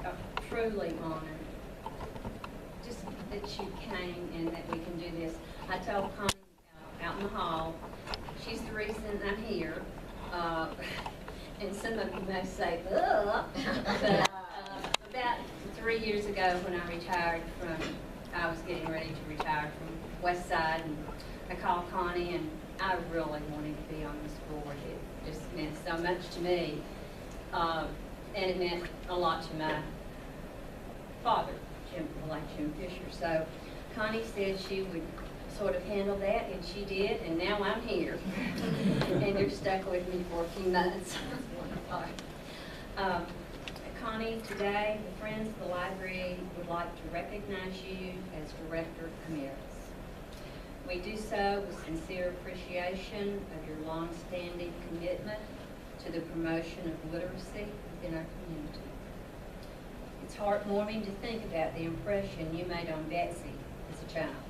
are truly honored just that you came and that we can do this. I told Connie out in the hall, she's the reason I'm here. And some of you may say, ugh, but about 3 years ago when I retired I was getting ready to retire from West Side, and I called Connie, and I really wanted to be on this board. It just meant so much to me, and it meant a lot to my father, Jim Fisher. So Connie said she would sort of handle that, and she did, and now I'm here. And you're stuck with me for a few months. Connie, today the Friends of the Library would like to recognize you as Director Emeritus. We do so with sincere appreciation of your long-standing commitment to the promotion of literacy within our community. It's heartwarming to think about the impression you made on Betsy as a child.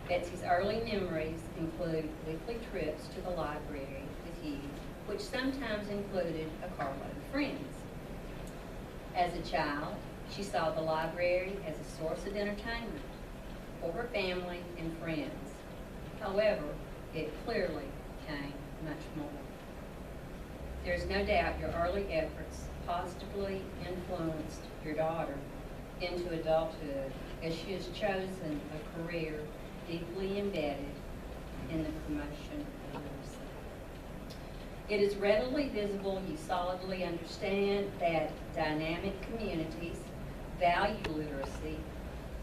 Betsy's early memories include weekly trips to the library with you, which sometimes included a carload of friends. As a child, she saw the library as a source of entertainment for her family and friends. However, it clearly became much more. There's no doubt your early efforts positively influenced your daughter into adulthood, as she has chosen a career deeply embedded in the promotion of literacy. It is readily visible you solidly understand that dynamic communities value literacy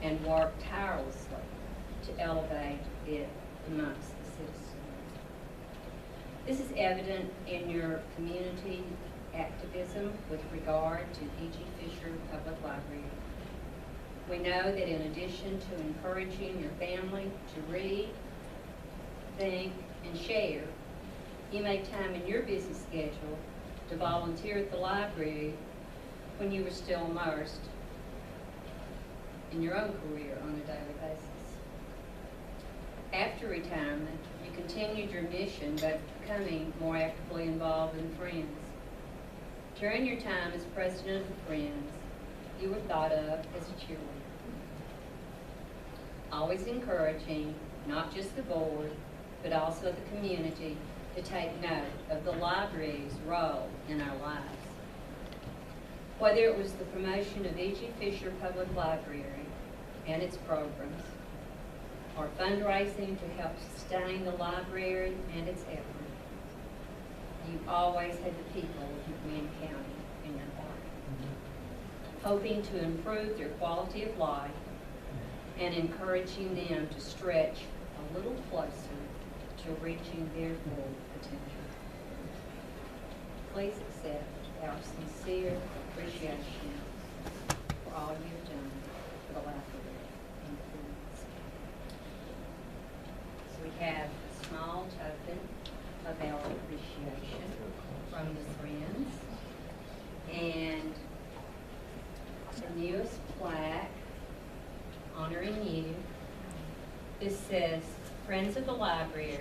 and work tirelessly to elevate it amongst the citizens. This is evident in your community activism with regard to E.G. Fisher Public Library. We know that in addition to encouraging your family to read, think, and share, you make time in your busy schedule to volunteer at the library when you were still immersed in your own career on a daily basis. After retirement, you continued your mission by becoming more actively involved in Friends. During your time as president of Friends, you were thought of as a cheerleader, always encouraging not just the board, but also the community to take note of the library's role in our lives. Whether it was the promotion of E.G. Fisher Public Library and its programs, or fundraising to help sustain the library and its efforts, you always had the people of McMinn County in your heart, hoping to improve their quality of life and encouraging them to stretch a little closer to reaching their full potential. Please accept our sincere appreciation for all you've done for the library and Friends. So we have a small token of our appreciation from the Friends and the newest plaque honoring you. This says, Friends of the Library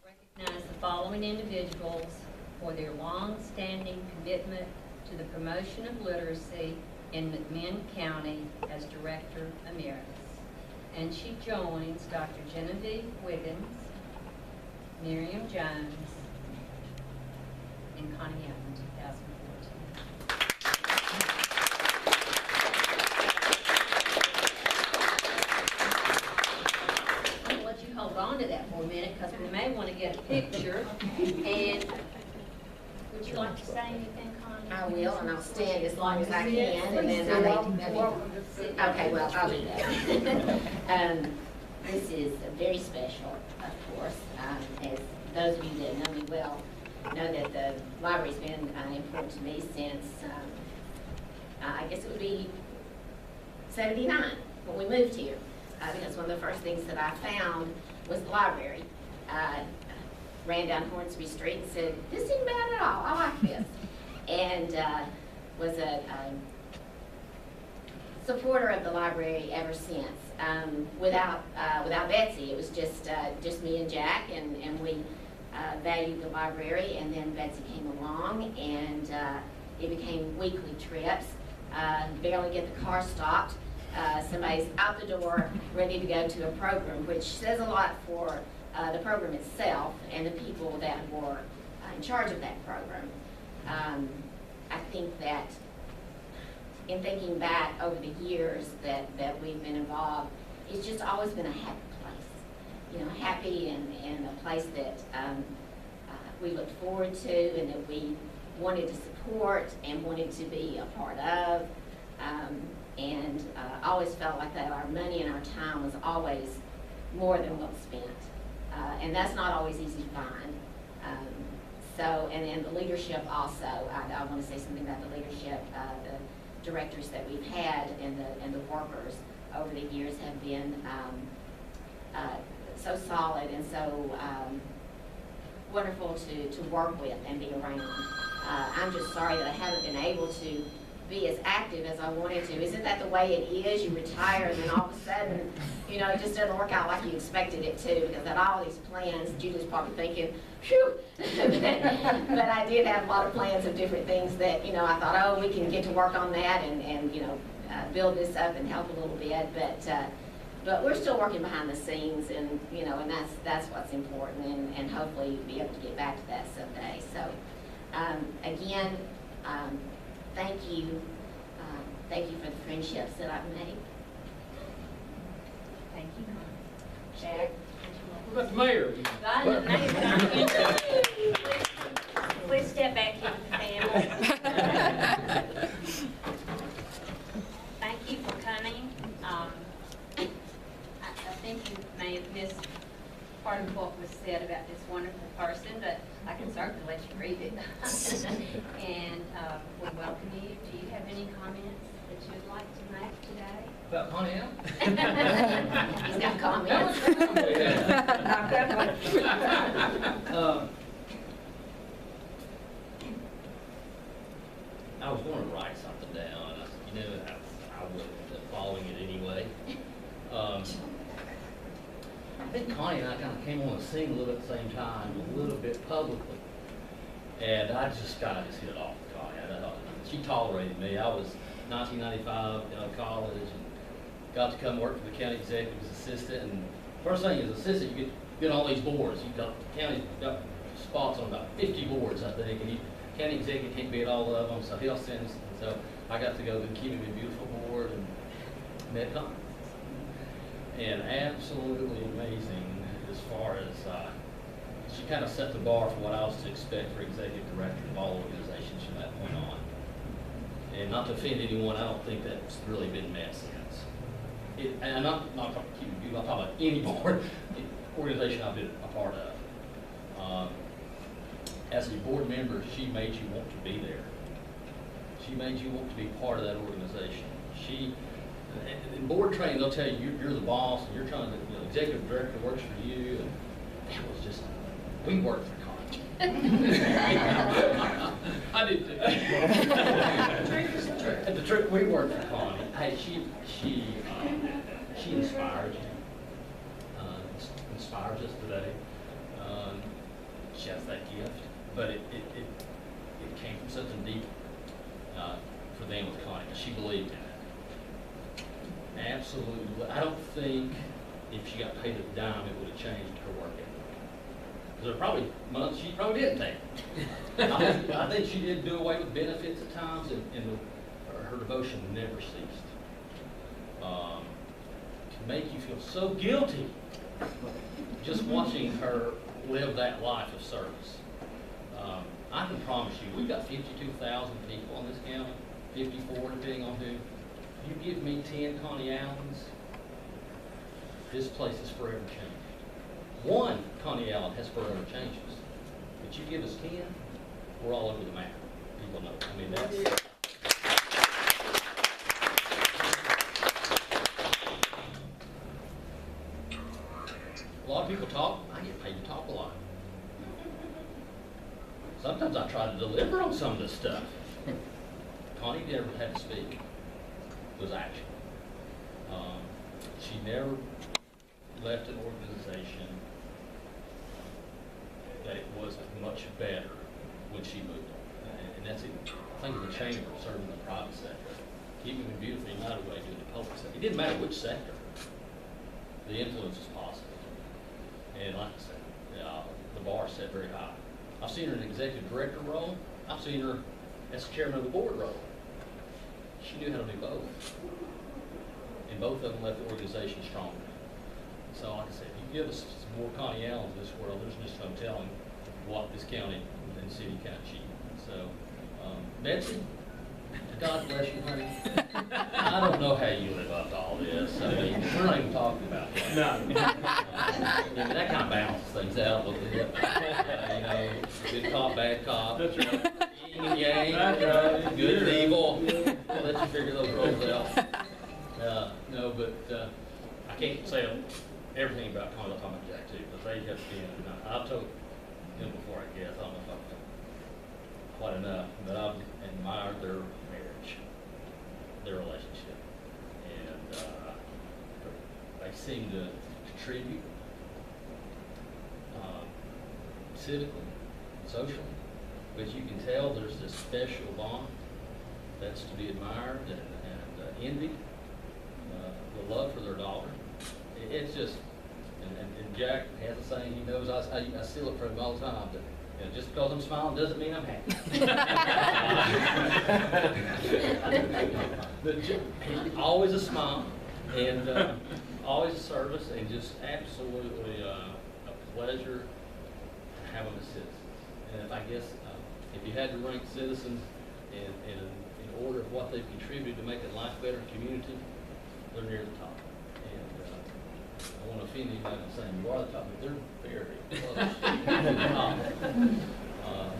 recognize the following individuals for their long-standing commitment to the promotion of literacy in McMinn County as Director Emeritus. And she joins Dr. Genevieve Wiggins, Miriam Jones, and Connie in 2014. Hold on to that for a minute because we may want to get a picture. And would you like to say anything, Connie? I will, and I'll stand as long as I can, and then I need to. Okay, well, I'll do that. This is very special, of course. As those of you that know me well know that the library's been important to me since I guess it would be 79 when we moved here. Because one of the first things that I found was the library. Ran down Hornsby Street and said, this isn't bad at all, I like this. And was a supporter of the library ever since. Without Betsy, it was just me and Jack, and we valued the library, and then Betsy came along, and it became weekly trips. barely get the car stopped. Somebody's out the door, ready to go to a program, which says a lot for the program itself and the people that were in charge of that program. I think that in thinking back over the years that we've been involved, it's just always been a happy place. You know, happy and a place that we looked forward to and that we wanted to support and wanted to be a part of. And always felt like that our money and our time was always more than well spent. And that's not always easy to find. And then the leadership also, I want to say something about the leadership. The directors that we've had and the workers over the years have been so solid and so wonderful to work with and be around. I'm just sorry that I haven't been able to be as active as I wanted to. Isn't that the way it is? You retire and then all of a sudden, you know, it just doesn't work out like you expected it to, because I had all these plans. Julie's probably thinking, phew. But I did have a lot of plans of different things that, you know, I thought, oh, we can get to work on that and you know, build this up and help a little bit. But we're still working behind the scenes, and you know, and that's what's important, and hopefully be able to get back to that someday. So again, thank you for the friendships that I've made. Thank you. Jack? What about the mayor? Please step back here with the family. Thank you for coming. I think you may have missed part of what was said about this wonderful person, but I can certainly let you read it. And we welcome you. Do you have any comments that you would like to make today? About Connie Allen? He's got comments. I was going to write something down, and I said, you know, I wasn't following it anyway. I think Connie and I kind of came on the scene a little at the same time, a little bit publicly. And I just hit it off with Connie. She tolerated me. I was 1995 out of college and got to come work for the county executive's assistant. And first thing as assistant, you get on all these boards. You've got the county's got spots on about 50 boards, I think, and county executive can't be at all of them, so he'll send us. And so I got to go to the Keep Me Beautiful board and met Connie. And absolutely amazing as far as she kind of set the bar for what I was to expect for executive director of all organizations from that point on. And not to offend anyone, I don't think that's really been met since. And I'm not talking about I'm talking about any board organization I've been a part of. As a board member, she made you want to be there. She made you want to be part of that organization. In board training, they'll tell you you're the boss and you're trying to, you know, executive director works for you, and that was just, we worked for Connie. I did too. The truth, we worked for Connie. Hey, she inspired you, inspires us today. She has that gift, but it came from something deep for them with Connie, because she believed in it. Absolutely. I don't think if she got paid a dime, it would have changed her work ethic. Because there were probably months she probably didn't take it. I think she did do away with benefits at times, and her devotion never ceased. To make you feel so guilty just watching her live that life of service. I can promise you, we've got 52,000 people in this county, 54 depending on who. You give me 10 Connie Allens, this place is forever changed. One Connie Allen has forever changed us. But you give us 10, we're all over the map. People know. I mean, that's... A lot of people talk. I get paid to talk a lot. Sometimes I try to deliver on some of this stuff. Connie never had to speak. It was action. She never left an organization that it wasn't much better when she moved on. And that's it. I think of the chamber serving the private sector. keeping it beautiful, you might have to do the public sector. It didn't matter which sector. The influence is positive. And like I said, the bar set very high. I've seen her in an executive director role. I've seen her as chairman of the board role. She knew how to do both. And both of them left the organization stronger. So like I said, if you give us some more Connie Allens in this world, there's just no telling what this county and city can achieve. So, Betsy, God bless you, honey. I don't know how you live up to all this. I mean, we're not even talking about that. No. I mean, that kind of balances things out a little bit. You know, good cop, bad cop. That's right. Yin and yang. That's right. Good and evil. I'll let you figure those roles out. No, but I can't say everything about Connie. I'll talk about Jack too, but they have been. I've told him before, I guess. I don't know if I've done quite enough, but I've admired their marriage, their relationship, and they seem to contribute civically, socially, but you can tell there's this special bond that's to be admired and envied. The love for their daughter. It's just, and Jack has a saying, he knows I steal it from him all the time, that you know, just because I'm smiling doesn't mean I'm happy. But always a smile and always a service and just absolutely a pleasure to have them as citizens. And if I guess if you had to rank citizens in order of what they've contributed to making life better in the community, they're near the top. And I want to offend anybody by saying you are the top, but they're very close.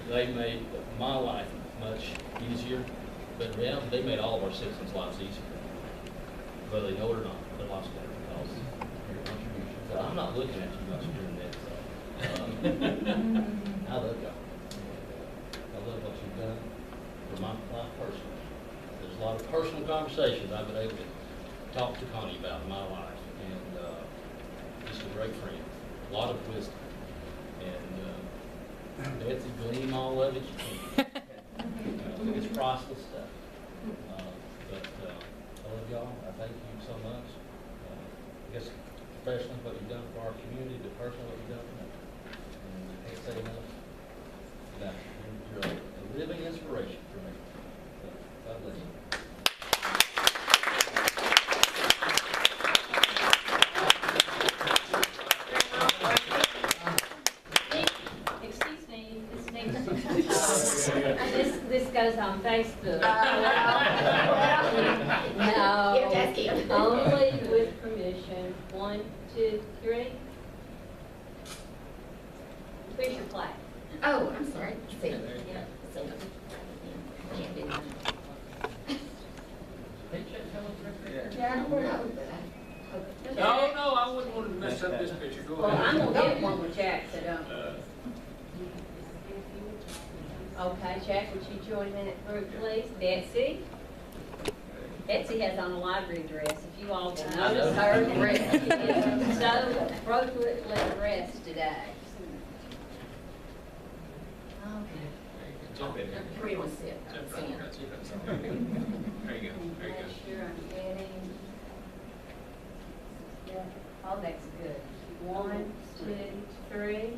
They made my life much easier, but in reality, they made all of our citizens' lives easier. Whether they know it or not, their lives better because of your contributions. So I'm not looking at you much doing that. So, I love y'all. I love what you've done for my life personally. There's a lot of personal conversations I've been able to talk to Connie about in my life, and just a great friend, a lot of wisdom, and Betsy, glean all of it you can. It's priceless stuff. But I love y'all. I thank you so much. I guess professionally what you've done for our community, but personally what you've done for me. And I can't say enough about you. You're a living inspiration for me. So, God bless you. This goes on Facebook. No, You're tasking. only with permission. 1, 2, 3. Where's your plaque? Oh, I'm sorry. See. Yeah. See. Can't do that. Yeah, I don't know, but I hope it doesn't. No, I wouldn't want to mess up this picture. Go Well, I'm ahead. gonna get one with Jack, so don't. Okay, Jack, would you join that group, please? Betsy? Betsy has on a library dress. If you all will notice her dress, she is so appropriately dressed today. Okay. Jump in there. Where do you want to sit? Jump Sit. right there. There you go. There you Make sure I'm getting. Yeah. Oh, that's good. 1, 2, 3. Okay.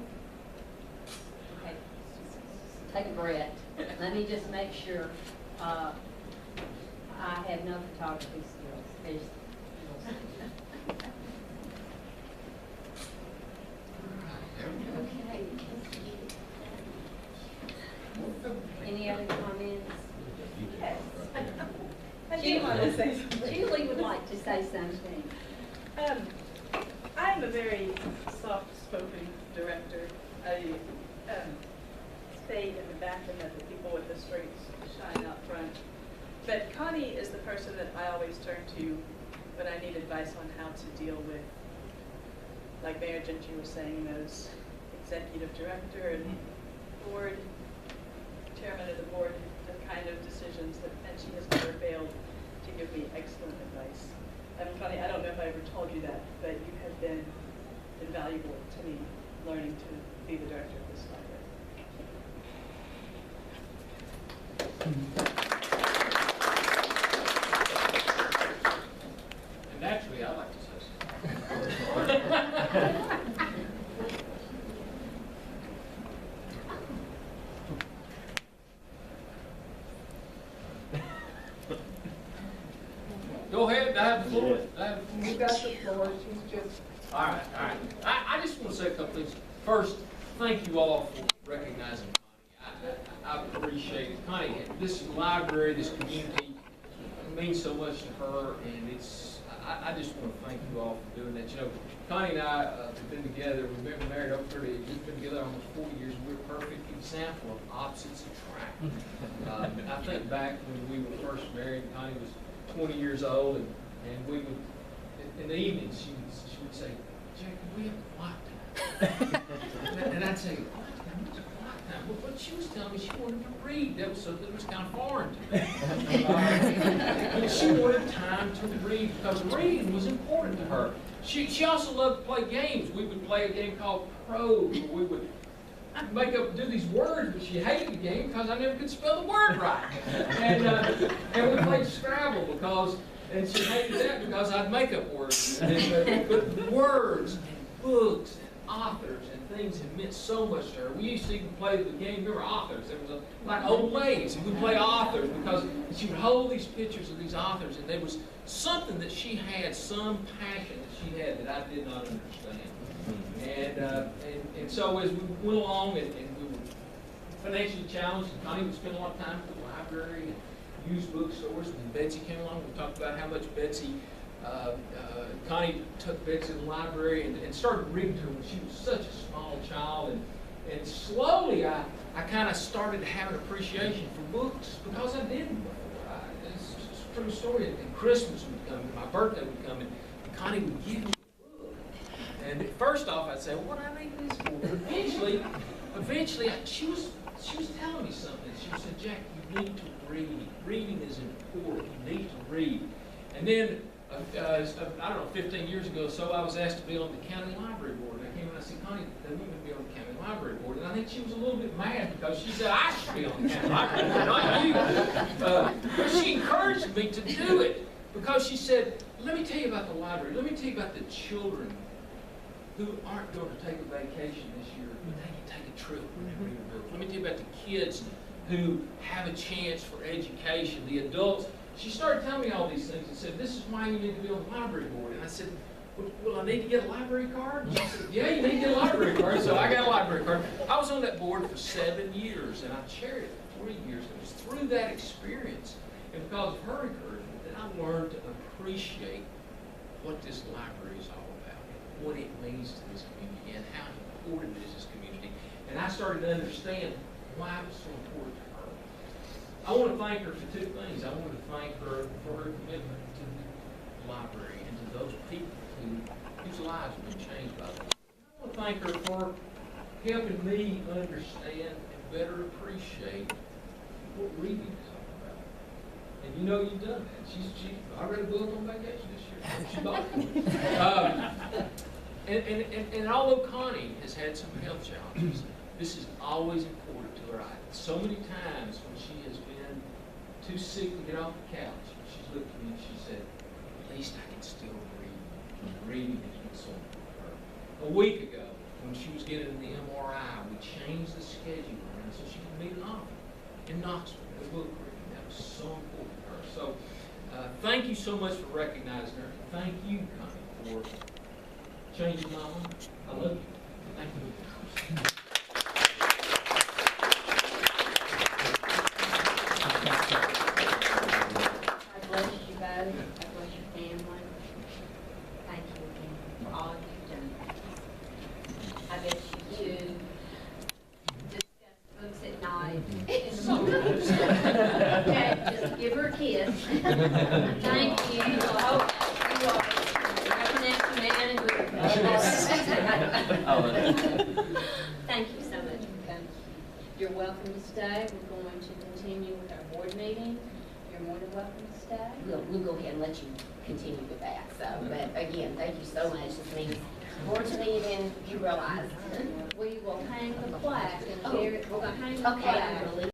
Take a breath. Let me just make sure. I have no photography skills. There's. Okay. Any other comments? Yes. I Julie, do want to say something. Julie would like to say something. I'm a very soft-spoken director. I stay in the back and let the people with the strengths shine out front. But Connie is the person that I always turn to when I need advice on how to deal with, like Mayor Gentry was saying, those executive director and board, chairman of the board, the kind of decisions that, and she has never failed to give me excellent advice. Connie, I don't know if I ever told you that, but you have been invaluable to me learning to be the director of this library. I have the floor? I have the floor? You got the floor, she's just. All right, all right. I just want to say a couple things. First, thank you all for recognizing Connie. I appreciate it. Connie, this library, this community means so much to her, and I just want to thank you all for doing that. You know, Connie and I have been together, we've been married over 30 years, we've been together almost 40 years, and we're a perfect example of opposites attract. I think back when we were first married, Connie was 20 years old, and we would, in the evenings, she would say, Jack, can we have quiet time? And I'd say, quiet time? But she was telling me she wanted to read. That was something that was kind of foreign to me. But she wanted time to read because reading was important to her. She also loved to play games. We would play a game called Prose, where we would do these words, but she hated the game because I never could spell the word right. And we played Scrabble and she hated that because I'd make up words. But words and books and authors and things have meant so much to her. We used to even play the game, remember authors? There was like old ladies, and we'd play authors because she would hold these pictures of these authors, and there was something that she had, some passion that she had that I did not understand. And so as we went along and we were financially challenged, and Connie would spend a lot of time at the library and used bookstores, and then Betsy came along. We talked about how much Connie took Betsy to the library and started reading to her when she was such a small child. And slowly I kind of started to have an appreciation for books because I didn't before. It's a true story. And Christmas would come, and my birthday would come, and Connie would give me a book. And first off, I'd say, well, what do I need this for? But eventually, she was telling me something. She said, Jack, you need to read. Reading is important. You need to read. And then, I don't know, 15 years ago or so, I was asked to be on the county library board. And I came and I said, Connie, they want me to be on the county library board. And I think she was a little bit mad because she said I should be on the county library board, not you. But she encouraged me to do it because she said, let me tell you about the library. Let me tell you about the children who aren't going to take a vacation this year, but they can take a trip when they read a book. Let me tell you about the kids who have a chance for education, the adults. She started telling me all these things and said, this is why you need to be on the library board. And I said, well, I need to get a library card? She said, yeah, you need to get a library card. So I got a library card. I was on that board for 7 years, and I chaired it for 40 years. It was through that experience and because of her encouragement that I learned to appreciate what this library is all about, what it means to this community, and how important it is to this community. And I started to understand why it was so important to her. I want to thank her for two things. I want to thank her for her commitment to the library and to those people whose lives have been changed by it. I want to thank her for helping me understand and better appreciate what reading is all about. And you know you've done that. I read a book on vacation this year. She bought it. And although Connie has had some health challenges, this is always important to her. So many times when she has been too sick to get off the couch, she's looked at me and she said, at least I can still read. Reading has been so important to her. A week ago, when she was getting the MRI, we changed the schedule around so she could meet an author in Knoxville, the book reading. That was so important to her. So thank you so much for recognizing her. Thank you, Connie, for changing my life. I love you. Thank you. God bless you both. God bless your family. Thank you again for all you've done. I bet you two discuss books at night in the morning. Okay, just give her a kiss. Thank you. Oh, you are an man and good. Thank you so much for coming. You're welcome to stay. We're going to continue with our board meeting. You're more than welcome to stay. We'll go ahead and let you continue with that. So, but again, thank you so much. This means more to me than you realize. We will hang the plaque and we're going to hang the Okay, I'm plaque. gonna leave